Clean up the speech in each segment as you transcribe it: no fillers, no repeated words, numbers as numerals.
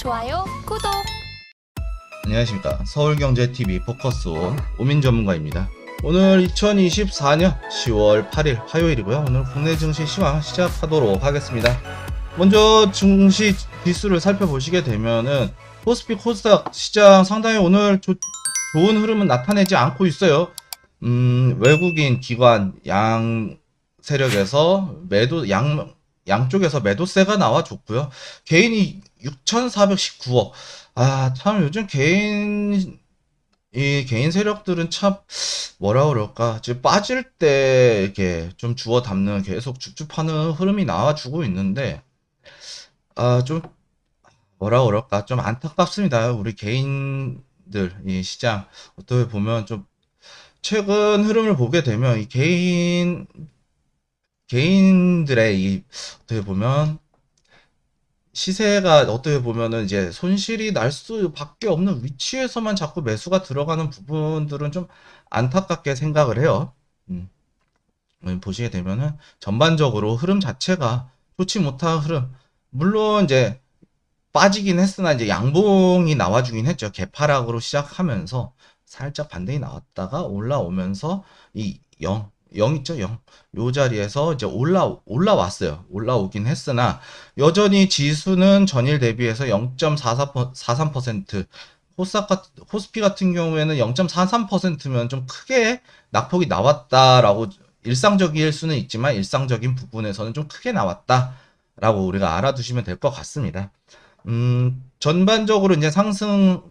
좋아요, 구독. 안녕하십니까. 서울경제TV 포커스온 오민 전문가입니다. 오늘 2024년 10월 8일 화요일이고요. 오늘 국내 증시 시황 시작하도록 하겠습니다. 먼저 증시 지수를 살펴보시게 되면은 코스피 코스닥 시장 상당히 오늘 좋은 흐름은 나타내지 않고 있어요. 외국인 기관 양 세력에서 양쪽에서 매도세가 나와줬고요. 개인이 6,419억. 참 요즘 개인 세력들은 참 뭐라 그럴까? 지금 빠질 때 이렇게 좀 주워 담는 계속 줍줍하는 흐름이 나와주고 있는데 좀 뭐라 그럴까? 좀 안타깝습니다. 우리 개인들 이 시장 어떻게 보면 좀 최근 흐름을 보게 되면 이 개인들의 이 어떻게 보면 시세가 어떻게 보면은 이제 손실이 날 수밖에 없는 위치에서만 자꾸 매수가 들어가는 부분들은 좀 안타깝게 생각을 해요. 보시게 되면은 전반적으로 흐름 자체가 좋지 못한 흐름. 물론 이제 빠지긴 했으나 이제 양봉이 나와주긴 했죠. 개파락으로 시작하면서 살짝 반등이 나왔다가 올라오면서 이 0 있죠? 0. 요 자리에서 이제 올라왔어요. 올라오긴 했으나 여전히 지수는 전일 대비해서 0.43%, 코스피 같은 경우에는 0.43%면 좀 크게 낙폭이 나왔다라고 일상적일 수는 있지만 일상적인 부분에서는 좀 크게 나왔다라고 우리가 알아두시면 될 것 같습니다. 전반적으로 이제 상승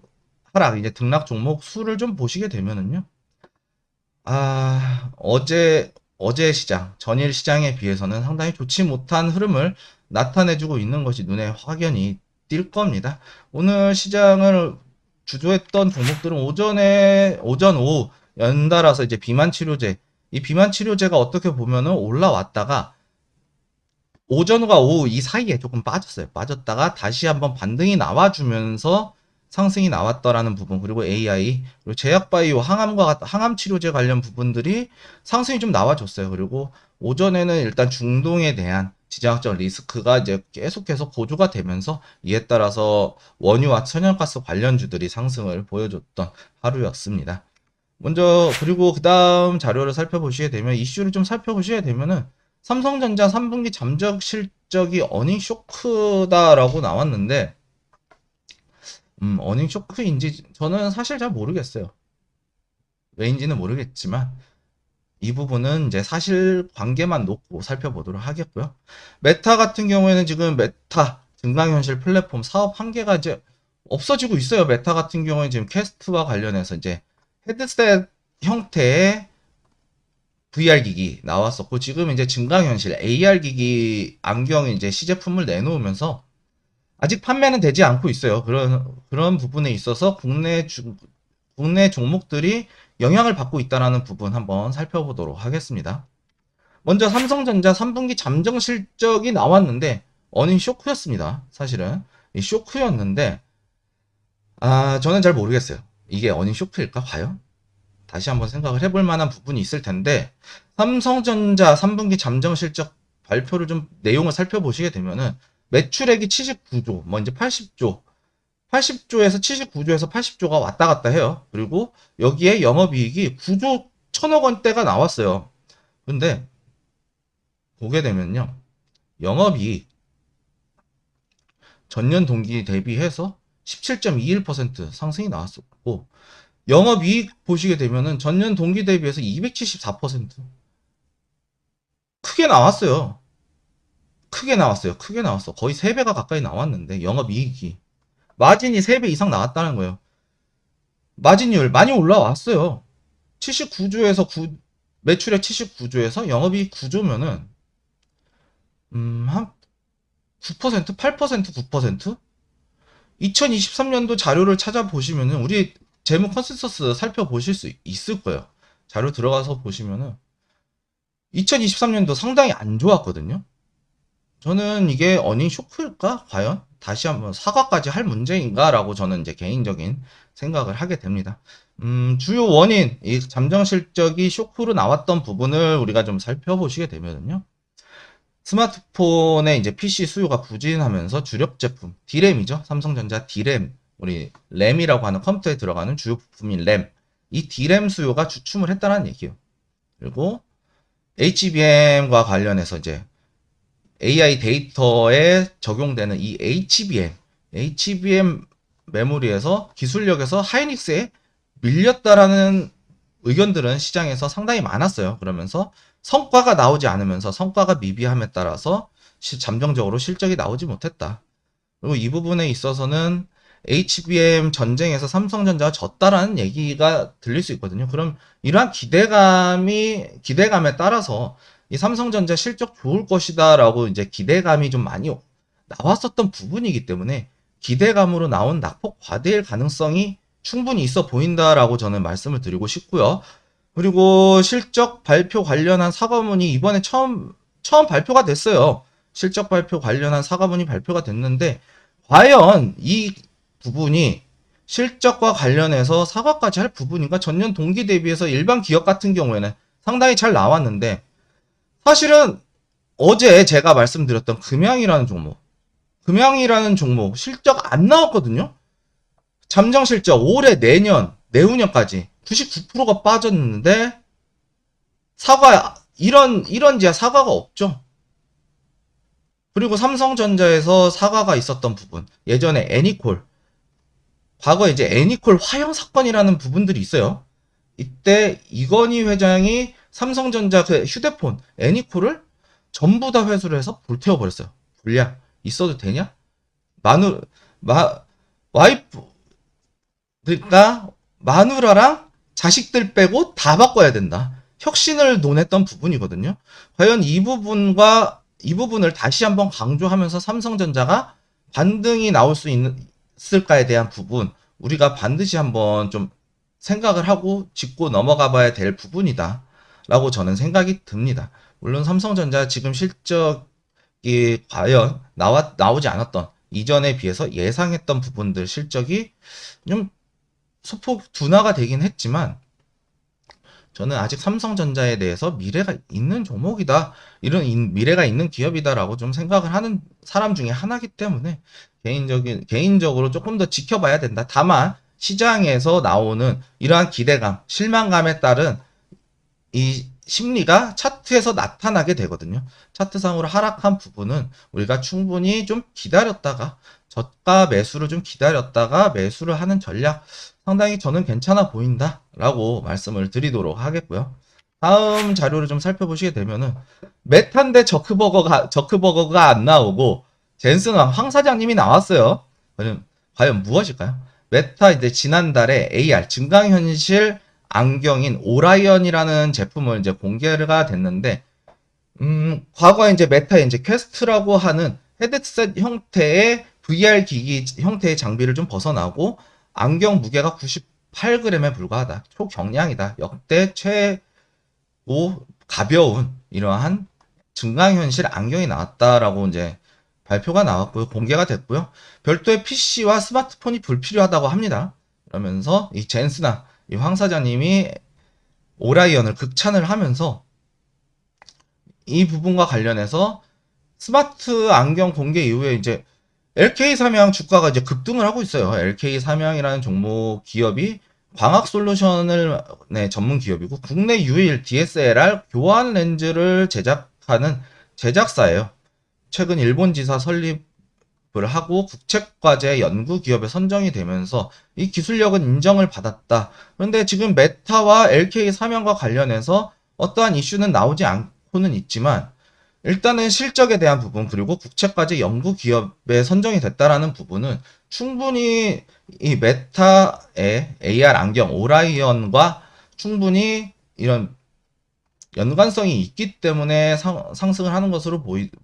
하락 이제 등락 종목 수를 좀 보시게 되면은요. 어제 시장, 전일 시장에 비해서는 상당히 좋지 못한 흐름을 나타내주고 있는 것이 눈에 확연히 띌 겁니다. 오늘 시장을 주도했던 종목들은 오전, 오후 연달아서 이제 비만 치료제, 이 비만 치료제가 어떻게 보면은 올라왔다가 오전과 오후 이 사이에 조금 빠졌어요. 빠졌다가 다시 한번 반등이 나와주면서 상승이 나왔더라는 부분, 그리고 AI, 그리고 제약바이오, 항암 치료제 관련 부분들이 상승이 좀 나와줬어요. 그리고 오전에는 일단 중동에 대한 지정학적 리스크가 이제 계속해서 고조가 되면서 이에 따라서 원유와 천연가스 관련주들이 상승을 보여줬던 하루였습니다. 먼저 그리고 그 다음 자료를 살펴보시게 되면 이슈를 좀 살펴보시게 되면은 삼성전자 3분기 잠적 실적이 어닝 쇼크다라고 나왔는데 어닝 쇼크인지 저는 사실 잘 모르겠어요. 왜인지는 모르겠지만 이 부분은 이제 사실 관계만 놓고 살펴보도록 하겠고요. 메타 같은 경우에는 지금 메타 증강현실 플랫폼 사업 한계가 이제 없어지고 있어요. 메타 같은 경우에 지금 퀘스트와 관련해서 이제 헤드셋 형태의 VR 기기 나왔었고 지금 이제 증강현실 AR 기기 안경이 이제 시제품을 내놓으면서 아직 판매는 되지 않고 있어요. 그런 부분에 있어서 국내 종목들이 영향을 받고 있다는 부분 한번 살펴보도록 하겠습니다. 먼저 삼성전자 3분기 잠정 실적이 나왔는데 어닝 쇼크였습니다. 사실은 이 쇼크였는데 저는 잘 모르겠어요. 이게 어닝 쇼크일까 과연? 다시 한번 생각을 해볼 만한 부분이 있을 텐데 삼성전자 3분기 잠정 실적 발표를 좀 내용을 살펴보시게 되면은 매출액이 79조, 이제 80조에서 79조에서 80조가 왔다 갔다 해요. 그리고 여기에 영업이익이 9조 1000억 원대가 나왔어요. 근데 보게 되면요. 영업이익 전년 동기 대비해서 17.21% 상승이 나왔었고 영업이익 보시게 되면은 전년 동기 대비해서 274% 크게 나왔어요. 크게 나왔어. 거의 3배가 가까이 나왔는데 영업이익이 마진이 3배 이상 나왔다는 거예요. 마진율 많이 올라왔어요. 79조에서 매출액 79조에서 영업이익 9조면은 한 9%, 8%, 9%? 2023년도 자료를 찾아보시면은 우리 재무 컨센서스 살펴보실 수 있을 거예요. 자료 들어가서 보시면은 2023년도 상당히 안 좋았거든요. 저는 이게 어닝 쇼크일까? 과연? 다시 한번 사과까지 할 문제인가? 라고 저는 이제 개인적인 생각을 하게 됩니다. 주요 원인, 이 잠정 실적이 쇼크로 나왔던 부분을 우리가 좀 살펴보시게 되면요. 스마트폰의 이제 PC 수요가 부진하면서 주력 제품, D램이죠. 삼성전자 D램, 우리 램이라고 하는 컴퓨터에 들어가는 주요 부품인 램. 이 D램 수요가 주춤을 했다는 얘기예요. 그리고 HBM과 관련해서 이제 AI 데이터에 적용되는 이 HBM 메모리에서 기술력에서 하이닉스에 밀렸다라는 의견들은 시장에서 상당히 많았어요. 그러면서 성과가 나오지 않으면서 성과가 미비함에 따라서 잠정적으로 실적이 나오지 못했다. 그리고 이 부분에 있어서는 HBM 전쟁에서 삼성전자가 졌다라는 얘기가 들릴 수 있거든요. 그럼 이러한 기대감에 따라서 이 삼성전자 실적 좋을 것이다라고 이제 기대감이 좀 많이 나왔었던 부분이기 때문에 기대감으로 나온 낙폭 과대일 가능성이 충분히 있어 보인다라고 저는 말씀을 드리고 싶고요. 그리고 실적 발표 관련한 사과문이 이번에 처음 발표가 됐어요. 실적 발표 관련한 사과문이 발표가 됐는데 과연 이 부분이 실적과 관련해서 사과까지 할 부분인가? 전년 동기 대비해서 일반 기업 같은 경우에는 상당히 잘 나왔는데 사실은 어제 제가 말씀드렸던 금양이라는 종목 실적 안 나왔거든요. 잠정 실적 올해 내년 내후년까지 99%가 빠졌는데 사과 이런지야 사과가 없죠. 그리고 삼성전자에서 사과가 있었던 부분 예전에 애니콜 과거에 이제 애니콜 화형 사건이라는 부분들이 있어요. 이때 이건희 회장이 삼성전자 그 휴대폰 애니콜을 전부 다 회수를 해서 불태워 버렸어요. 불량 있어도 되냐? 마누 마 와이프 그러니까 마누라랑 자식들 빼고 다 바꿔야 된다. 혁신을 논했던 부분이거든요. 과연 이 부분을 다시 한번 강조하면서 삼성전자가 반등이 나올 수 있을까에 대한 부분 우리가 반드시 한번 좀 생각을 하고 짚고 넘어가 봐야 될 부분이다 라고 저는 생각이 듭니다. 물론 삼성전자 지금 실적이 과연 나오지 않았던 이전에 비해서 예상했던 부분들 실적이 좀 소폭 둔화가 되긴 했지만 저는 아직 삼성전자에 대해서 미래가 있는 종목이다. 이런 미래가 있는 기업이다라고 좀 생각을 하는 사람 중에 하나이기 때문에 개인적으로 조금 더 지켜봐야 된다. 다만 시장에서 나오는 이러한 기대감, 실망감에 따른 이 심리가 차트에서 나타나게 되거든요. 차트상으로 하락한 부분은 우리가 충분히 좀 기다렸다가 저가 매수를 좀 기다렸다가 매수를 하는 전략 상당히 저는 괜찮아 보인다라고 말씀을 드리도록 하겠고요. 다음 자료를 좀 살펴보시게 되면은 메타인데 저크버거가 안 나오고 젠슨왕 황 사장님이 나왔어요. 과연 무엇일까요? 메타 이제 지난달에 AR 증강현실 안경인 오라이언이라는 제품을 이제 공개가 됐는데 과거에 이제 메타의 이제 퀘스트라고 하는 헤드셋 형태의 VR 기기 형태의 장비를 좀 벗어나고 안경 무게가 98g에 불과하다. 초경량이다. 역대 최고 가벼운 이러한 증강현실 안경이 나왔다라고 이제 발표가 나왔고요. 공개가 됐고요. 별도의 PC와 스마트폰이 불필요하다고 합니다. 그러면서 이 젠스나 이 황 사장님이 오라이언을 극찬을 하면서 이 부분과 관련해서 스마트 안경 공개 이후에 이제 LK 삼양 주가가 이제 급등을 하고 있어요. LK 삼양이라는 종목 기업이 광학 솔루션을 전문 기업이고 국내 유일 DSLR 교환 렌즈를 제작하는 제작사예요. 최근 일본 지사 설립을 하고 국책과제 연구 기업에 선정이 되면서 이 기술력은 인정을 받았다. 그런데 지금 메타와 LK 삼양과 관련해서 어떠한 이슈는 나오지 않고는 있지만 일단은 실적에 대한 부분 그리고 국책과제 연구 기업에 선정이 됐다라는 부분은 충분히 이 메타의 AR 안경 오라이언과 충분히 이런 연관성이 있기 때문에 상승을 하는 것으로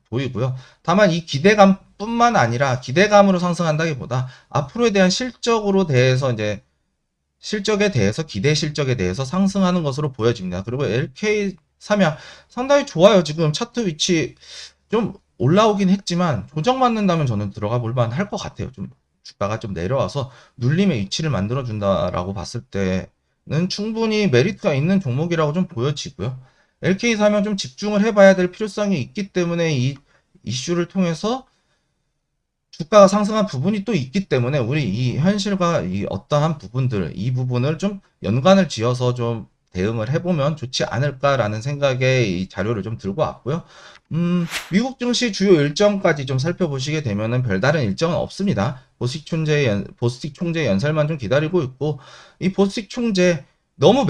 보이고요. 다만 이 기대감뿐만 아니라 기대감으로 상승한다기보다 앞으로에 대한 실적에 대해서 기대 실적에 대해서 상승하는 것으로 보여집니다. 그리고 LK 삼양 상당히 좋아요. 지금 차트 위치 좀 올라오긴 했지만 조정받는다면 저는 들어가 볼 만할 것 같아요. 좀 주가가 좀 내려와서 눌림의 위치를 만들어 준다라고 봤을 때는 충분히 메리트가 있는 종목이라고 좀 보여지고요. LK 사면 좀 집중을 해봐야 될 필요성이 있기 때문에 이 이슈를 통해서 주가가 상승한 부분이 또 있기 때문에 우리 이 현실과 이 어떠한 부분들, 이 부분을 좀 연관을 지어서 좀 대응을 해보면 좋지 않을까라는 생각에 이 자료를 좀 들고 왔고요. 미국 증시 주요 일정까지 좀 살펴보시게 되면은 별다른 일정은 없습니다. 보스틱 총재 연설만 좀 기다리고 있고, 이 보스틱 총재 너무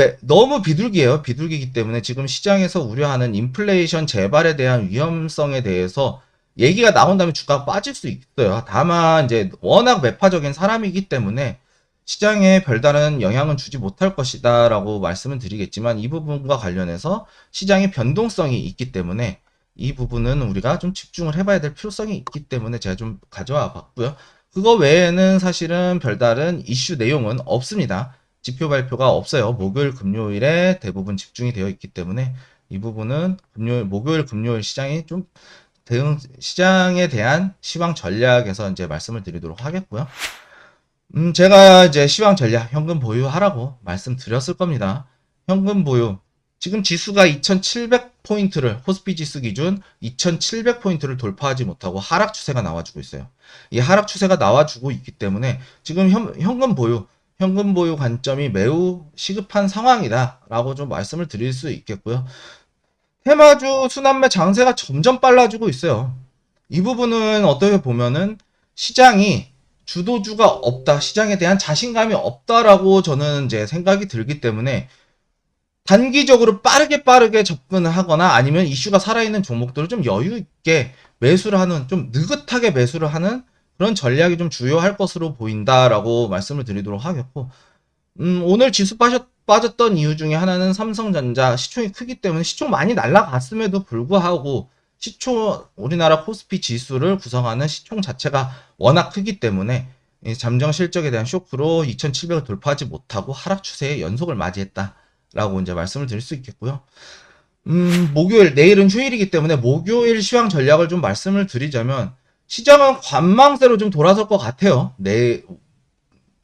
비둘기예요. 비둘기이기 때문에 지금 시장에서 우려하는 인플레이션 재발에 대한 위험성에 대해서 얘기가 나온다면 주가가 빠질 수 있어요. 다만 이제 워낙 매파적인 사람이기 때문에 시장에 별다른 영향은 주지 못할 것이다라고 말씀은 드리겠지만, 이 부분과 관련해서 시장의 변동성이 있기 때문에 이 부분은 우리가 좀 집중을 해봐야 될 필요성이 있기 때문에 제가 좀 가져와 봤고요. 그거 외에는 사실은 별다른 이슈 내용은 없습니다. 지표 발표가 없어요. 목요일, 금요일에 대부분 집중이 되어 있기 때문에 이 부분은 목요일, 금요일 시장이 좀 대응 시장에 대한 시황 전략에서 이제 말씀을 드리도록 하겠고요. 제가 이제 시황 전략 현금 보유하라고 말씀드렸을 겁니다. 현금 보유. 지금 지수가 2700포인트를, 코스피 지수 기준 2700포인트를 돌파하지 못하고 하락 추세가 나와주고 있어요. 이 하락 추세가 나와주고 있기 때문에 지금 현금 보유 관점이 매우 시급한 상황이다라고 좀 말씀을 드릴 수 있겠고요. 테마주 순환매 장세가 점점 빨라지고 있어요. 이 부분은 어떻게 보면은 시장이 주도주가 없다, 시장에 대한 자신감이 없다라고 저는 이제 생각이 들기 때문에 단기적으로 빠르게 접근을 하거나 아니면 이슈가 살아있는 종목들을 좀 여유 있게 매수를 하는, 좀 느긋하게 매수를 하는 그런 전략이 좀 주요할 것으로 보인다라고 말씀을 드리도록 하겠고, 오늘 지수 빠졌던 이유 중에 하나는 삼성전자 시총이 크기 때문에 시총 많이 날라갔음에도 불구하고 우리나라 코스피 지수를 구성하는 시총 자체가 워낙 크기 때문에 잠정 실적에 대한 쇼크로 2700을 돌파하지 못하고 하락 추세의 연속을 맞이했다라고 이제 말씀을 드릴 수 있겠고요. 내일은 휴일이기 때문에 목요일 시황 전략을 좀 말씀을 드리자면, 시장은 관망세로 좀 돌아설 것 같아요.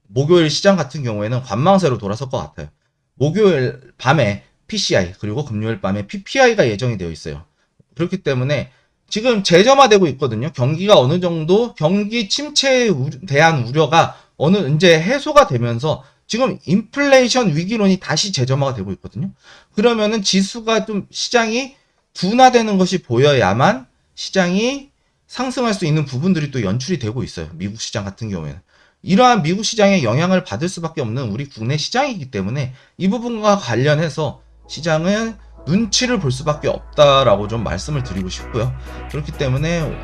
목요일 시장 같은 경우에는 관망세로 돌아설 것 같아요. 목요일 밤에 PCI 그리고 금요일 밤에 PPI가 예정이 되어 있어요. 그렇기 때문에 지금 재점화되고 있거든요. 경기가 어느 정도 경기 침체에 대한 우려가 이제 해소가 되면서 지금 인플레이션 위기론이 다시 재점화가 되고 있거든요. 그러면은 지수가 좀 시장이 둔화되는 것이 보여야만 시장이 상승할 수 있는 부분들이 또 연출이 되고 있어요. 미국 시장 같은 경우에는. 이러한 미국 시장에 영향을 받을 수밖에 없는 우리 국내 시장이기 때문에 이 부분과 관련해서 시장은 눈치를 볼 수밖에 없다라고 좀 말씀을 드리고 싶고요. 그렇기 때문에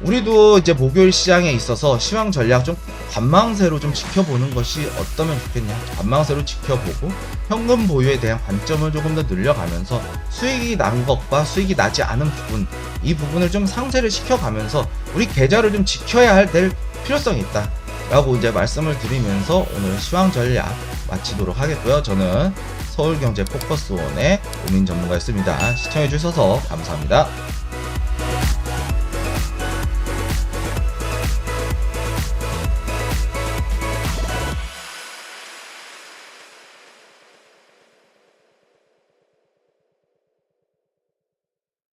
우리도 이제 목요일 시장에 있어서 시황 전략 좀 관망세로 좀 지켜보는 것이 어떠면 좋겠냐. 관망세로 지켜보고 현금 보유에 대한 관점을 조금 더 늘려가면서 수익이 난 것과 수익이 나지 않은 부분, 이 부분을 좀 상쇄를 시켜가면서 우리 계좌를 좀 지켜야 될 필요성이 있다 라고 이제 말씀을 드리면서 오늘 시황 전략 마치도록 하겠고요. 저는 서울경제포커스원의 오민 전문가였습니다. 시청해주셔서 감사합니다.